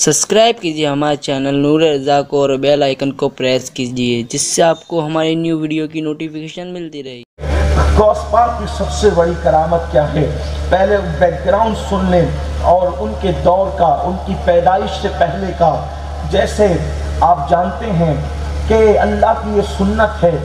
Subscribe کیجیے ہمارے channel نور رضا کو اور بیل آئیکن کو پریس کیجیے جس سے آپ کو ہماری نیو ویڈیو کی نوٹیفیکیشن ملتی رہے۔ غوث پاک کی سب سے بڑی کرامت کیا ہے؟ پہلے بیک گراؤنڈ سن لیں اور ان کے دور کا، ان کی پیدائش سے پہلے کا۔ جیسے آپ جانتے ہیں کہ اللہ کی یہ سنت ہے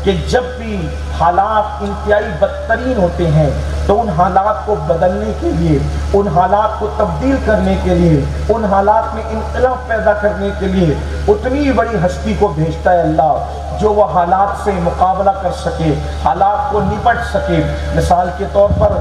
کہ جب بھی حالات انتہائی بدترین ہوتے ہیں تو ان حالات کو بدلنے کے لیے، ان حالات کو تبدیل کرنے کے لیے، ان حالات میں انقلاب پیدا کرنے کے لیے اتنی بڑی ہستی کو بھیجتا ہے اللہ جو وہ حالات سے مقابلہ کر سکے، حالات کو نپٹ سکے۔ مثال کے طور پر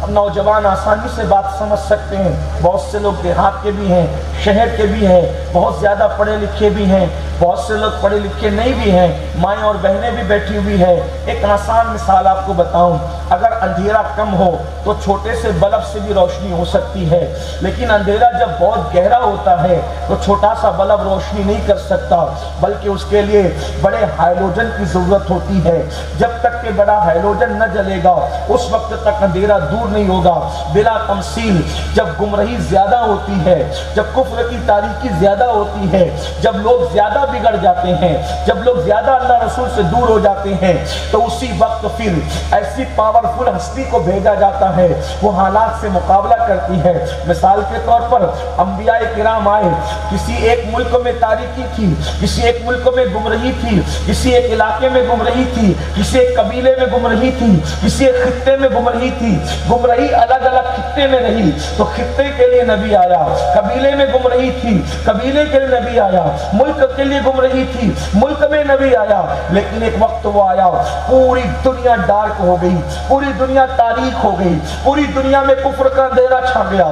نوجوان آسانی سے بات سمجھ سکتے ہیں، بہت سے لوگ دیہات کے بھی ہیں، شہر کے بھی ہیں، بہت زیادہ پڑھے لکھے بھی ہیں، بہت سے لوگ پڑھے لکھے نہیں بھی ہیں، مائیں اور بہنیں بھی بیٹھی ہوئی ہیں۔ ایک آسان مثال آپ کو بتاؤں، اگر اندھیرا کم ہو تو چھوٹے سے بلب سے بھی روشنی ہو سکتی ہے، لیکن اندھیرا جب بہت گہرا ہوتا ہے تو چھوٹا سا بلب روشنی نہیں کر سکتا، بلکہ اس کے لیے بڑے ہائیلوجن کی ضرورت ہوتی ہے۔ جب تک کہ بڑا ہائیلوجن نہ جلے گا اس وقت تک اندھیرا دور نہیں ہوگا۔ بلا تمثیل جب گمراہی زیادہ ہوتی ہے، جب کفر کی تاریکی زیادہ ہوتی ہے، جب لوگ زیادہ بگڑ جاتے ہیں، جب لوگ زیادہ اللہ رسول سے دور ہو جاتے ہیں، تو اسی وقت پھر ایسی پاورفل ہستی کو بھیجا جاتا ہے، وہ حالات سے مقابلہ کرتی ہے۔ مثال کے طور پر انبیاء کرام آئے، کسی ایک ملک میں تاریکی تھی، کسی ایک ملک میں گمراہی تھی، کسی ایک علاقے میں گمراہی تھی، کسی ایک قبیلے میں گمراہی تھی، کسی ایک خطے میں گمراہی تھی۔ گمراہی الگ الگ خطے میں نہیں تو خطے کے لیے نبی آیا، قبیلے میں گمراہی تھی، قبیلے کے لیے نبی آیا، ملک کے لیے گمراہی تھی، ملک میں نبی آیا۔ لیکن ایک وقت وہ آیا، پوری دنیا ڈارک ہو گئی، پوری دنیا تاریک ہو گئی، پوری دنیا میں کفر کا اندھیرا چھا گیا،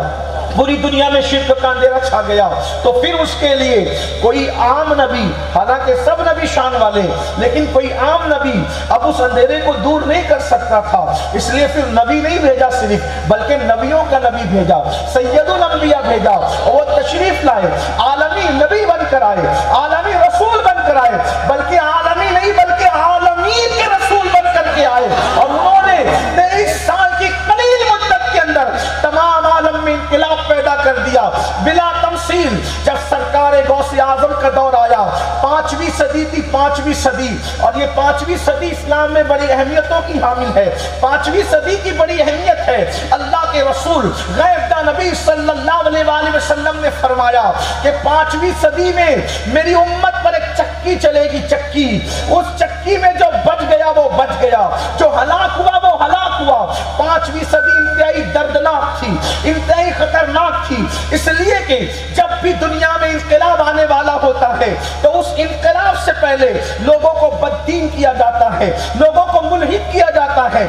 پوری دنیا میں شرک کا اندھیرا چھا گیا۔ تو پھر اس کے لیے کوئی عام نبی، حالانکہ سب نبی شان والے، لیکن کوئی عام نبی اب اس اندھیرے کو دور نہیں کر سکتا تھا، اس لیے پھر نبی نہیں بھیجا صرف، بلکہ نبیوں کا نبی بھیجا، سید الانبیاء بھیجا، اور وہ تشریف لائے، عالمی نبی بن کر آئے، عالمی رسول بن کر آئے، بلکہ عالمی نہیں بلکہ عالمین کے رسول بن کر کے آئے، اور انہوں نے 23 سال کی قلیل مدت کے اندر تمام عالم میں انقلاب پیدا کر دیا۔ بلا تمثیل جب سرکار غوث اعظم کا دور آیا، 5ویں صدی تھی، 5ویں صدی، اور یہ 5ویں صدی اسلام میں بڑی اہمیتوں کی حامل ہے۔ 5ویں صدی کی بڑی اہمیت ہے۔ اللہ کے رسول غیب نبی صلی اللہ علیہ وآلہ وسلم نے فرمایا کہ 5ویں صدی میں میری امت پر ایک چکی چلے گی، چکی، اس چکی میں جو بچ گیا وہ بچ گیا، جو ہلاک ہوا وہ ہلاک ہوا۔ 5ویں صدی انتہائی دردناک تھی، انتہائی خطرناک تھی، اس لیے کہ جب بھی دنیا میں انقلاب آنے والا ہوتا ہے تو اس انقلاب سے پہلے لوگوں کو بددین کیا جاتا ہے، لوگوں کو ملحد کیا جاتا ہے،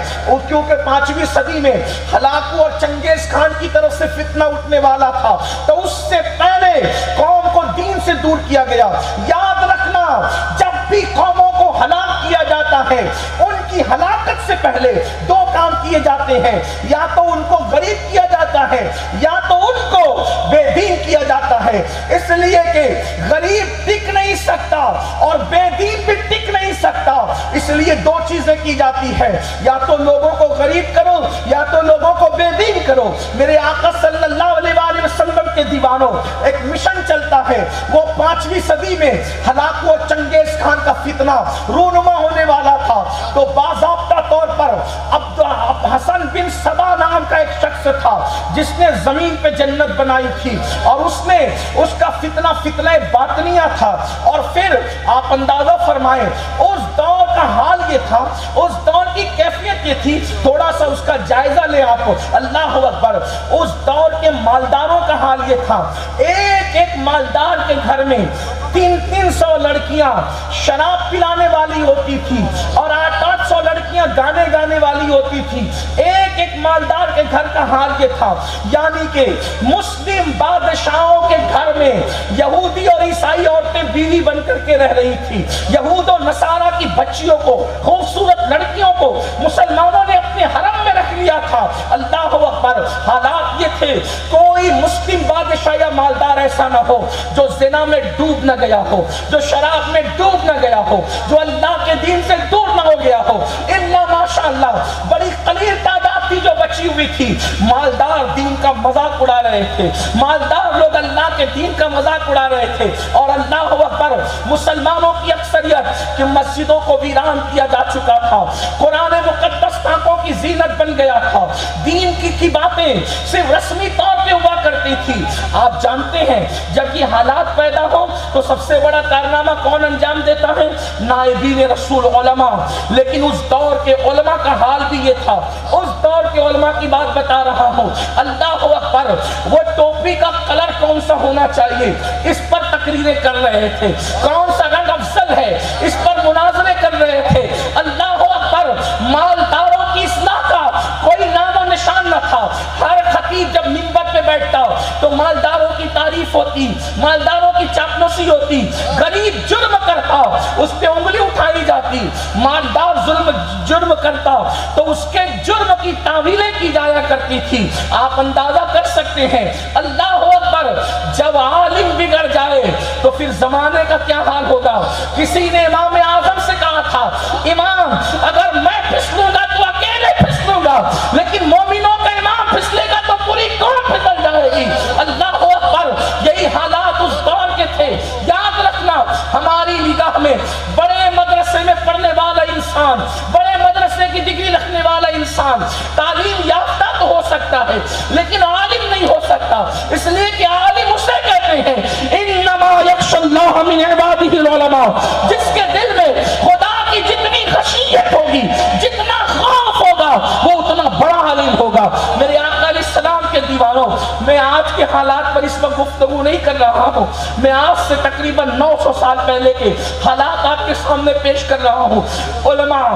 کیونکہ 5ویں صدی میں ہلاکو اور چنگیز خان کی طرف سے فتنہ اٹھنے والا تھا، تو اس سے پہلے قوم کو دین سے دور کیا گیا۔ یاد رکھنا، جب بھی قوموں کو ہلاک کیا جاتا ہے ان کی ہلاکت سے پہلے 2 کام کیے جاتے ہیں، یا تو ان کو غریب کیا جاتا ہے یا تو ان کو بے دین کیا جاتا ہے، اس لیے کہ غریب ٹک نہیں سکتا اور بے دین بھی ٹک نہیں سکتا، اس لیے 2 چیزیں کی جاتی ہے، یا تو لوگوں کو غریب کرو یا تو لوگوں کو بے دین کرو۔ میرے آقا صلی اللہ علیہ وآلہ وسلم کے دیوانوں ایک مشن چلتا ہے، وہ 5ویں صدی میں ہلاکو اور چنگیز خان کا فتنہ رونما ہونے والا تھا، تو باضابطہ طور پر حسن بن سبا نام کا ایک شخص تھا جس نے زمین پہ جنت بنائی تھی، اور اس نے اس کا فتنہ باطنیہ تھا۔ اور پھر آپ اندازہ فرمائیں اس دور کا حال یہ تھا، اس دور کی کیفیت یہ تھی، تھوڑا سا اس کا جائزہ لیں آپ، اللہ اکبر۔ اس دور کے مالداروں کا حال یہ تھا، ایک مالدار کے گھر میں 300 لڑکیاں شراب پلانے والی ہوتی تھی اور 800 لڑکیاں گانے والی ہوتی تھی۔ ایک مالدار کے گھر کا حال یہ تھا، یعنی کہ مسلم بادشاہوں کے گھر میں یہودی اور عیسائی عورتیں بیوی بن کر کے رہ رہی تھی۔ یہود و نصارہ کی بچیوں کو، خوبصورت لڑکیوں کو مسلمانوں نے اپنے حرم میں رکھ لیا تھا۔ اللہ اکبر، حالات یہ تھے، کوئی مسلم بادشاہ یا مالدار ایسا نہ ہو جو زنا میں ڈوب نہ گیا ہو، جو شراب میں ڈوب نہ گیا ہو، جو اللہ کے دین سے دور نہ ہو گیا ہو، الا ماشاءاللہ بڑی قلیل تعداد تھی جو بچی ہوئی تھی۔ مالدار دین کا مذاق اڑا رہے تھے، مالدار لوگ اللہ اللہ کے دین کا مذاق اڑا رہے تھے، اور اللہ اکبر مسلمانوں کی اکثریت کہ مسجدوں کو ویران کیا جا چکا تھا، قرآن مقدس آنکھوں کی زینت بن گیا تھا، دین کی باتیں صرف رسمی طور پہ ہوا کرتی تھی۔ آپ جانتے ہیں جب یہ حالات پیدا ہو تو سب سے بڑا کارنامہ کون انجام دیتا ہے؟ نائبین رسول علماء۔ لیکن اس دور کے علماء کا حال بھی یہ تھا، اس دور کے علماء کی بات بتا رہا ہوں، اللہ اکبر، وہ ٹوپی کا کلر کون سا ہونا چاہیے اس پر تقریریں کر رہے تھے، کون سا رنگ افضل ہے اس پر مناظرے کر رہے تھے، اللہ اکبر۔ مالداروں کی اصلاح کا کوئی نام و نشان نہ تھا، ہر خطیب جب منبر پہ بیٹھتا تو مالداروں کی تعریف ہوتی، مالداروں کی چاپلوسی ہوتی، غریب جرم کرتا اس پہ انگلی اٹھائی جاتی، مالدار جرم کرتا تو اس کے جرم کی تعویلیں کی جایا کرتی تھی۔ آپ اندازہ کر سکتے ہیں اللہ اکبر، جب عالم بگڑ جائے تو پھر زمانے کا کیا حال ہوگا۔ کسی نے امام اعظم سے کہا تھا، امام اگر میں پھسلوں گا تو اکیلے پھسلوں گا، لیکن مومنوں کا امام پھسلے گا تو پوری قوم پھسل جائے گی۔ اللہ اکبر، یہی حالات اس دور کے تھے۔ یاد رکھنا، ہماری نگاہ میں بڑے مدرسے میں پڑھنے والا انسان، بڑے مدرسے کی ڈگری رکھنے والا انسان تعلیم یافتہ تو ہو سکتا ہے لیکن عالم نہیں ہو سکتا، اس لیے کہ عالم اسے کہتے ہیں انما یخشی اللہ من عبادہ العلماء، جس کے دل میں خدا کی جتنی خشیت ہوگی، جتنا خوف ہوگا، وہ اتنا بڑا عالم ہوگا۔ میرے آقا علیہ السلام کے دیوانوں، میں آج کے حالات پر اس وقت گفتگو نہیں کر رہا ہوں، میں آج سے تقریباً 900 سال پہلے کے حالات آپ کے سامنے پیش کر رہا ہوں۔ علماء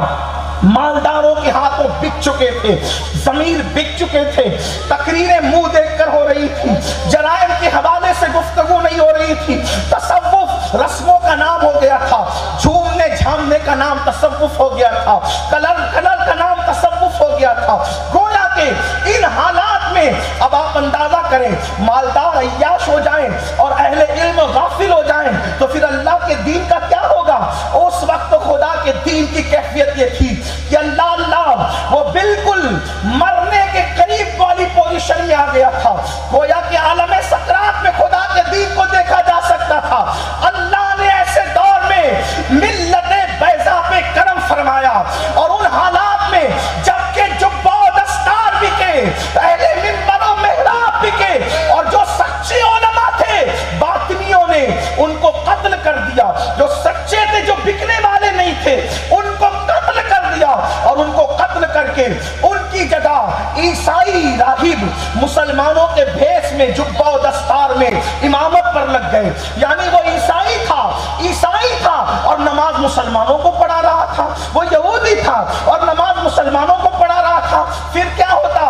مالداروں کے ہاتھوں بک چکے تھے، ضمیر بک چکے تھے، تقریریں منہ دیکھ کر ہو رہی تھی، جرائم کے حوالے سے گفتگو نہیں ہو رہی تھی، تصوف رسموں کا نام ہو گیا تھا، جھومنے جھامنے کا نام تصوف ہو گیا تھا، کلر کا نام تصوف ہو گیا تھا۔ گویا کہ ان حالات میں اب آپ اندازہ کریں، مالدار عیاش ہو جائیں اور اہل علم غافل ہو جائیں تو پھر اللہ کے دین کا کیا ہوگا۔ اس وقت خدا کے دین کی کیفیت یہ تھی کہ اللہ وہ بالکل مرنے کے قریب والی پوزیشن میں آ گیا تھا، گویا کہ عالم سکرات میں خدا کے دین کو دیکھا جا سکتا تھا۔ اللہ نے ایسے دور میں ملت بیضا پہ کرم فرمایا، اور ان حالات میں جبکہ جبہ و دستار بکے، اہل منبر و محراب بکے، اور جو سچے علماء تھے باطنیوں نے ان کو قتل کر دیا، جو سچے تھے جو بکنے والے نہیں تھے ان کو قتل کر دیا، اور ان کو قتل کر کے ان کی جگہ عیسائی راہب مسلمانوں کے بھیس میں جبہ و دستار میں امامت پر لگ گئے۔ یعنی وہ عیسائی تھا اور نماز مسلمانوں کو پڑھا رہا تھا، وہ یہودی تھا اور نماز مسلمانوں کو پڑھا رہا تھا۔ پھر کیا ہوتا؟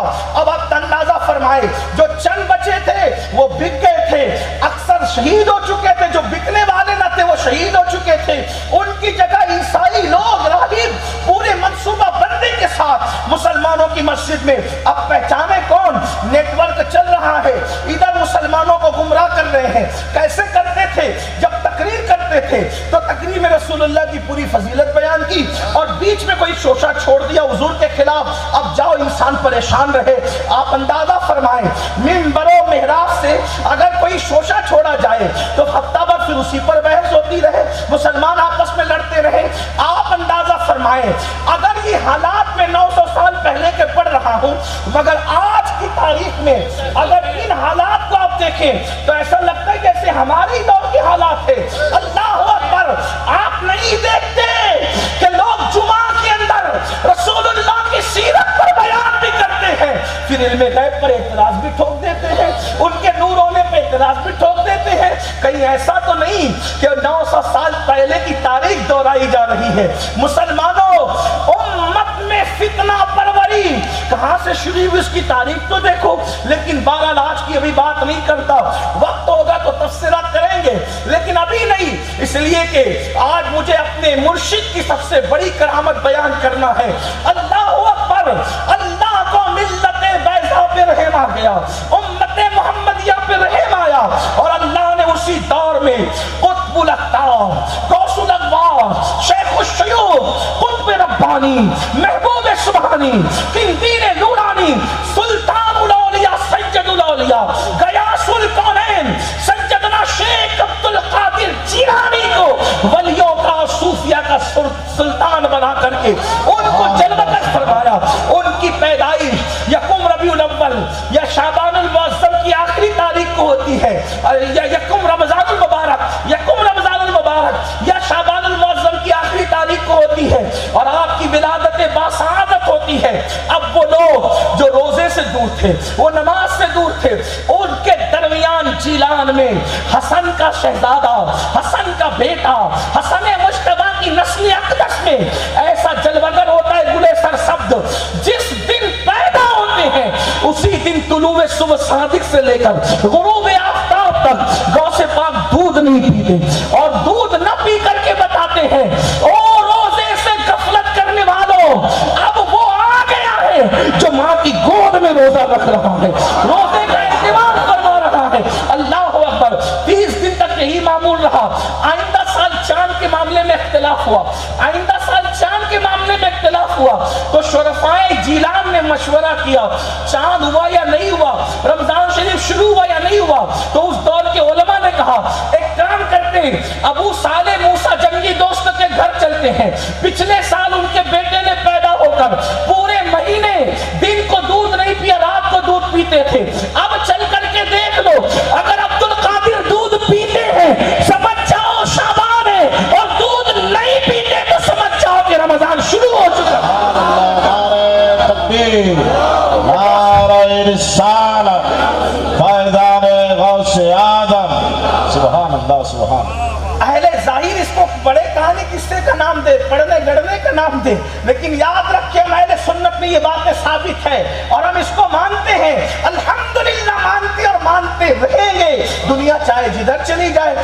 اب آپ اندازہ فرمائے، جو چند بچے تھے وہ بک گئے تھے، اکثر شہید ہو چکے تھے، جو بکنے والے نہ تھے وہ شہید ہو چکے تھے، ان کی جگہ عیسائی لوگ راہب پورے منصوبہ بندی کے ساتھ مسلمانوں کی مسجد میں۔ اب پہچانے کون؟ نیٹ ورک چل رہا ہے، ادھر مسلمانوں کو گمراہ کر رہے ہیں۔ کیسے کرتے تھے؟ جب تقریر کرتے تھے تو تقریر میں رسول اللہ کی پوری فضیلت بیان کی، اور بیچ میں کوئی شوشہ چھوڑ دیا حضور کے خلاف، اب جاؤ انسان پریشان رہے۔ آپ اندازہ فرمائیں، منبر و محراب سے اگر کوئی شوشہ چھوڑا جائے تو ہفتہ بھر پھر اسی پر بحث ہوتی رہے، مسلمان آپس میں لڑتے رہے۔ آپ اندازہ فرمائیں، اگر یہ حالات میں 900 سال پہلے کے پڑھ رہا ہوں، مگر آج کی تاریخ میں اگر ان حالات کو آپ دیکھیں تو ایسا لگتا ہے جیسے ہماری دور کے حالات ہے۔ اللہ اکبر، آپ نہیں دیکھتے کہ لوگ جمعہ کے اندر رسول اللہ کی سیرت پر بیان بھی کرتے ہیں، پھر علم غیب پر اعتراض بھی ٹھوک دیتے ہیں، ان کے نور ہونے پہ اعتراض بھی ٹھوک دیتے ہیں۔ کہیں ایسا تو نہیں کہ 900 سال پہلے کی تاریخ دہرائی جا رہی ہے؟ مسلمانوں، امت میں فتنہ پروری کہاں سے شروع ہوئی اس کی تاریخ تو دیکھو۔ لیکن بہرحال آج کی ابھی بات نہیں کرتا، وقت ہوگا تو تفسیرات کریں گے، لیکن ابھی نہیں، اس لیے کہ آج مجھے اپنے مرشد کی سب سے بڑی کرامت بیان کرنا ہے۔ اللہ اکبر، اللہ کو ملت بیضا پہ رحم آ گیا، امت محمدیہ پہ رحم آیا، اور اللہ نے اسی دور میں قطب الاقطاب، غوث الاقوام، شیخ الشیوخ، قطب ربانی، محبوب سبحانی، قندیل نورانی، سلطان الاولیاء، سید الاولیاء، غیاث الکونین، سید کے ان کو جلوگر فرمایا. ان کی پیدائش یکم ربیع الاول یا شعبان المعظم کی آخری تاریخ کو ہوتی ہے, یا یکم رمضان المبارک یا شعبان المعظم کی آخری تاریخ کو ہوتی ہے, اور آپ کی ولادت باسعادت ہوتی ہے. اب وہ لوگ جو روزے سے دور تھے, وہ نماز سے دور تھے, ان کے درمیان جیلان میں حسن کا شہزادہ, حسن کا بیٹا, حسن مجتبی کی نسل اقدس میں ایسا جلوگر ہوتا ہے گلے سرسبز, جس دن پیدا ہوتے ہیں اسی دن طلوع صبح صادق سے لے کر غروب آفتاب تک غوث پاک دودھ نہیں پیتے, اور دودھ نہ پی کر کے بتاتے ہیں او روزے سے غفلت کرنے والوں, اب وہ آ گیا ہے جو ماں کی گود میں روزہ رکھ رہا ہے, روزے کا اہتمام کروا رہا ہے. اللہ اکبر. 30 دن تک یہی معمول رہا. آئندہ سال چاند کے معاملے میں اختلاف ہوا, تو شرفائے جیلان نے مشورہ کیا, چاند ہوا یا نہیں ہوا, رمضان شریف شروع ہوا یا نہیں ہوا. تو اس دور کے علماء نے کہا ایک کام کرتے ہیں, ابو صالح موسیٰ جنگی دوست کے گھر چلتے ہیں. پچھلے سال ان کے بیٹے نے پیدا ہو کر پورے مہینے دن کو دودھ نہیں پیا, رات کو دودھ پیتے تھے. اب چل کر کے دیکھ لو, اگر عبد القادر دودھ پیتے ہیں سمجھ جاؤ شعبان ہے, اور دودھ نہیں پیتے تو سمجھ جاؤ کہ رمضان شروع ہو چکا. نعرہ تکبیر, نعرہ رسالت, فیضان غوث اعظم. سبحان اللہ, سبحان اللہ. اہل ظاہر اس کو بڑے کہانی قصے کا نام دے, پڑھنے گڑنے کا نام دے, لیکن یاد رکھیں اہل سنت میں یہ باتیں ثابت ہے اور ہم اس کو مانتے ہیں. الحمدللہ مانتے اور مانتے رہیں گے, دنیا چاہے جدھر چلی جائے.